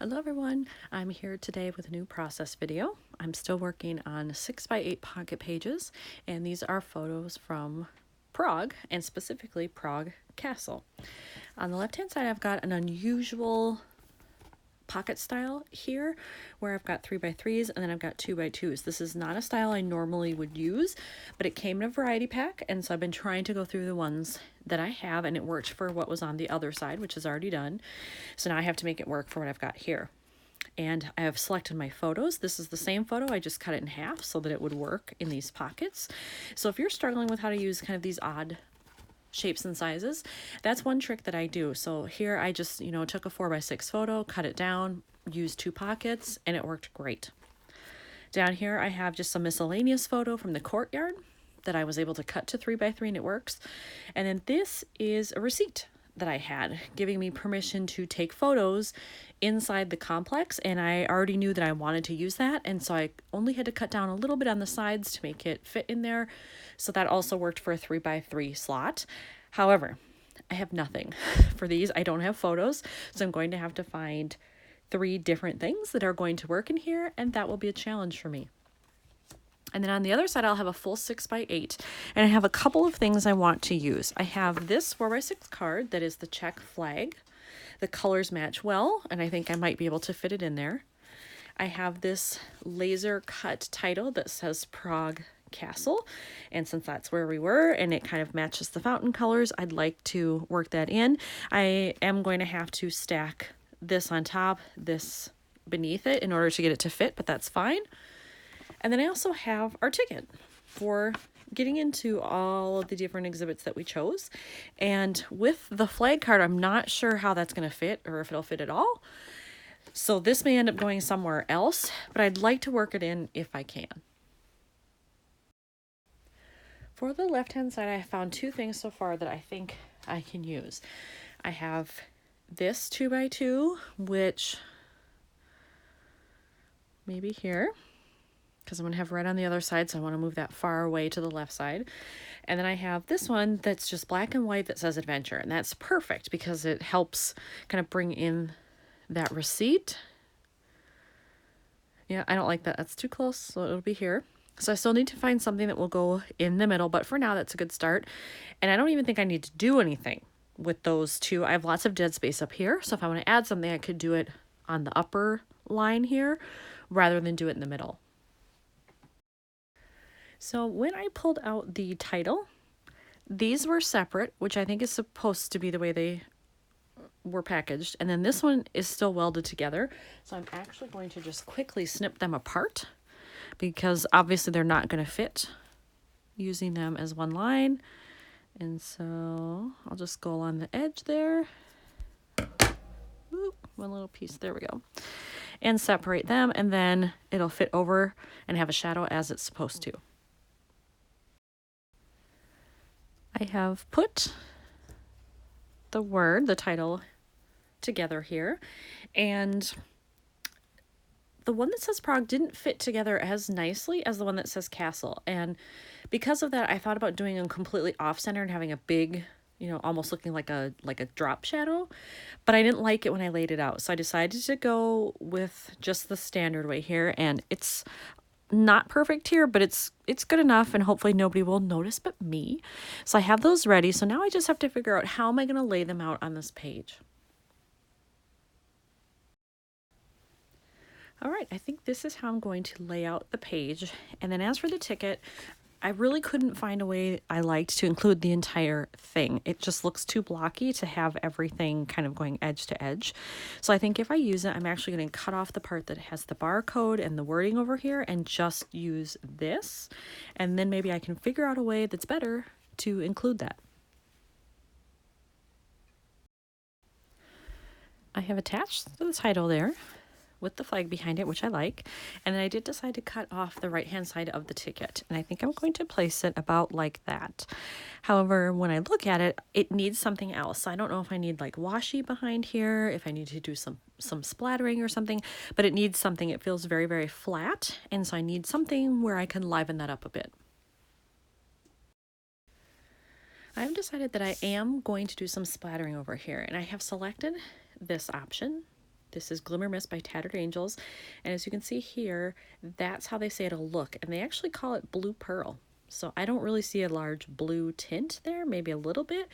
Hello everyone, I'm here today with a new process video. I'm still working on 6x8 pocket pages, and these are photos from Prague, and specifically Prague Castle. On the left hand side I've got an unusual pocket style here where I've got 3x3s and then I've got 2x2s. This is not a style I normally would use, but it came in a variety pack, and so I've been trying to go through the ones that I have, and it worked for what was on the other side, which is already done. So now I have to make it work for what I've got here. And I have selected my photos. This is the same photo, I just cut it in half so that it would work in these pockets. So if you're struggling with how to use kind of these odd shapes and sizes, that's one trick that I do. So here I just, took a 4x6 photo, cut it down, used 2 pockets, and it worked great. Down here I have just some miscellaneous photo from the courtyard that I was able to cut to 3x3, and it works. And then this is a receipt that I had giving me permission to take photos inside the complex, and I already knew that I wanted to use that, and so I only had to cut down a little bit on the sides to make it fit in there. So that also worked for a 3x3 slot. However, I have nothing for these. I don't have photos, so I'm going to have to find 3 different things that are going to work in here, and that will be a challenge for me. And then on the other side, I'll have a full 6x8, and I have a couple of things I want to use. I have this 4x6 card that is the Czech flag. The colors match well, and I think I might be able to fit it in there. I have this laser cut title that says Prague Castle, and since that's where we were and it kind of matches the fountain colors, I'd like to work that in. I am going to have to stack this on top, this beneath it in order to get it to fit, but that's fine. And then I also have our ticket for getting into all of the different exhibits that we chose. And with the flag card, I'm not sure how that's going to fit or if it'll fit at all. So this may end up going somewhere else, but I'd like to work it in if I can. For the left-hand side, I found 2 things so far that I think I can use. I have this 2x2, which maybe here, because I'm going to have red on the other side, so I want to move that far away to the left side. And then I have this one that's just black and white that says adventure, and that's perfect because it helps kind of bring in that receipt. Yeah, I don't like that. That's too close, so it'll be here. So I still need to find something that will go in the middle, but for now, that's a good start. And I don't even think I need to do anything with those 2. I have lots of dead space up here, so if I want to add something, I could do it on the upper line here rather than do it in the middle. So when I pulled out the title, these were separate, which I think is supposed to be the way they were packaged. And then this one is still welded together. So I'm actually going to just quickly snip them apart because obviously they're not going to fit using them as one line. And so I'll just go along the edge there. Oop, one little piece. There we go. And separate them, and then it'll fit over and have a shadow as it's supposed to. I have put the title together here, and the one that says Prague didn't fit together as nicely as the one that says Castle, and because of that I thought about doing them completely off center and having a big, almost looking like a drop shadow, but I didn't like it when I laid it out, so I decided to go with just the standard way here, and it's not perfect here, but it's good enough, and hopefully nobody will notice but me. So I have those ready, so now I just have to figure out how am I going to lay them out on this page. All right, I think this is how I'm going to lay out the page. And then as for the ticket, I really couldn't find a way I liked to include the entire thing. It just looks too blocky to have everything kind of going edge to edge. So I think if I use it, I'm actually going to cut off the part that has the barcode and the wording over here and just use this. And then maybe I can figure out a way that's better to include that. I have attached the title there with the flag behind it, which I like. And then I did decide to cut off the right-hand side of the ticket. And I think I'm going to place it about like that. However, when I look at it, it needs something else. I don't know if I need like washi behind here, if I need to do some splattering or something, but it needs something. It feels very, very flat. And so I need something where I can liven that up a bit. I've decided that I am going to do some splattering over here, and I have selected this option This is Glimmer Mist by Tattered Angels. And as you can see here, that's how they say it'll look. And they actually call it blue pearl. So I don't really see a large blue tint there, maybe a little bit,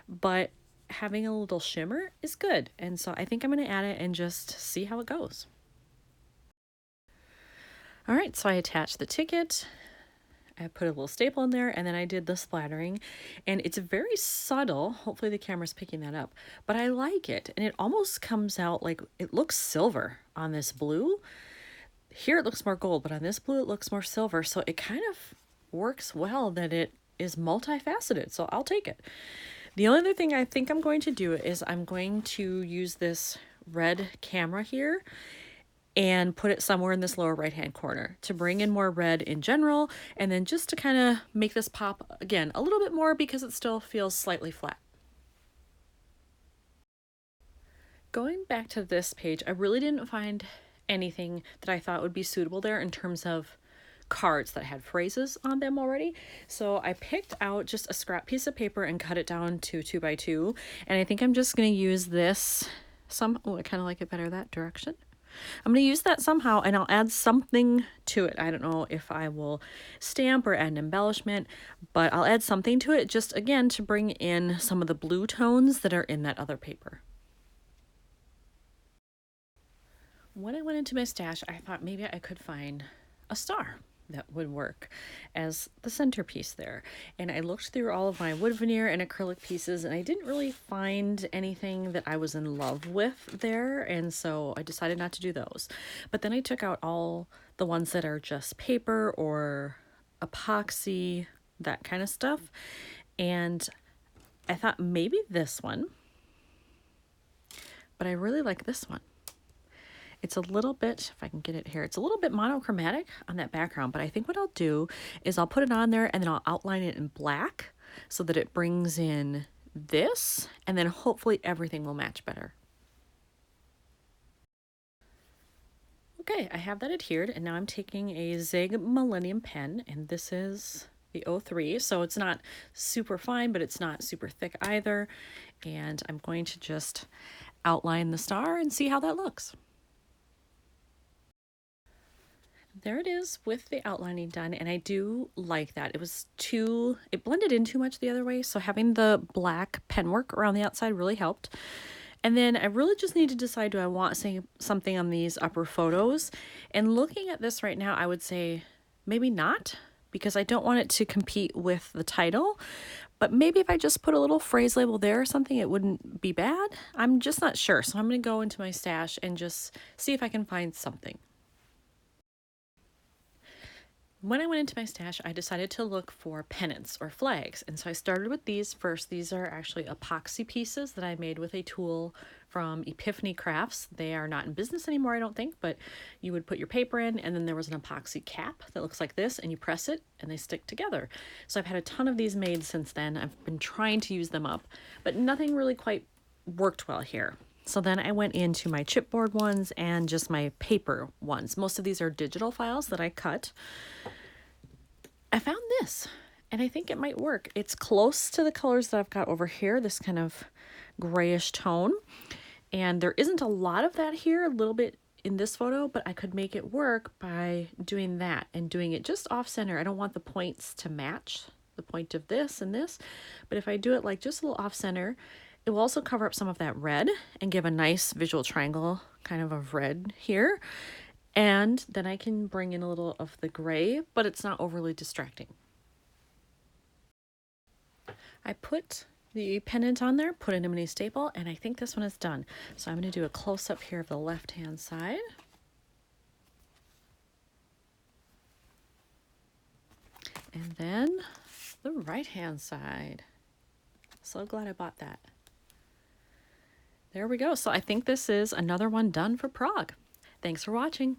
but having a little shimmer is good. And so I think I'm going to add it and just see how it goes. All right, so I attached the ticket. I put a little staple in there, and then I did the splattering, and it's very subtle. Hopefully the camera's picking that up, but I like it. And it almost comes out like it looks silver on this blue. Here it looks more gold, but on this blue it looks more silver. So it kind of works well that it is multifaceted. So I'll take it. The only other thing I think I'm going to do is I'm going to use this red camera here and put it somewhere in this lower right hand corner to bring in more red in general, and then just to kind of make this pop again a little bit more because it still feels slightly flat. Going back to this page, I really didn't find anything that I thought would be suitable there in terms of cards that had phrases on them already. So I picked out just a scrap piece of paper and cut it down to 2 by 2. And I think I'm just going to use this I kind of like it better that direction. I'm going to use that somehow, and I'll add something to it. I don't know if I will stamp or add an embellishment, but I'll add something to it just, again, to bring in some of the blue tones that are in that other paper. When I went into my stash, I thought maybe I could find a star that would work as the centerpiece there. And I looked through all of my wood veneer and acrylic pieces, and I didn't really find anything that I was in love with there, and so I decided not to do those. But then I took out all the ones that are just paper or epoxy, that kind of stuff, and I thought maybe this one, but I really like this one. It's a little bit, if I can get it here, it's a little bit monochromatic on that background, but I think what I'll do is I'll put it on there and then I'll outline it in black so that it brings in this, and then hopefully everything will match better. Okay, I have that adhered, and now I'm taking a Zig Millennium pen, and this is the 03, so it's not super fine, but it's not super thick either. And I'm going to just outline the star and see how that looks. There it is with the outlining done, and I do like that. It blended in too much the other way, so having the black pen work around the outside really helped. And then I really just need to decide, do I want something on these upper photos? And looking at this right now, I would say maybe not, because I don't want it to compete with the title. But maybe if I just put a little phrase label there or something, it wouldn't be bad. I'm just not sure. So I'm going to go into my stash and just see if I can find something. When I went into my stash, I decided to look for pennants or flags. And so I started with these first. These are actually epoxy pieces that I made with a tool from Epiphany Crafts. They are not in business anymore, I don't think, but you would put your paper in, and then there was an epoxy cap that looks like this, and you press it and they stick together. So I've had a ton of these made since then. I've been trying to use them up, but nothing really quite worked well here. So then I went into my chipboard ones and just my paper ones. Most of these are digital files that I cut. I found this, and I think it might work. It's close to the colors that I've got over here, this kind of grayish tone. And there isn't a lot of that here, a little bit in this photo, but I could make it work by doing that and doing it just off center. I don't want the points to match the point of this and this, but if I do it like just a little off center, it will also cover up some of that red and give a nice visual triangle kind of red here. And then I can bring in a little of the gray, but it's not overly distracting. I put the pennant on there, put in a mini staple, and I think this one is done. So I'm going to do a close-up here of the left-hand side. And then the right-hand side. So glad I bought that. There we go. So I think this is another one done for Prague. Thanks for watching.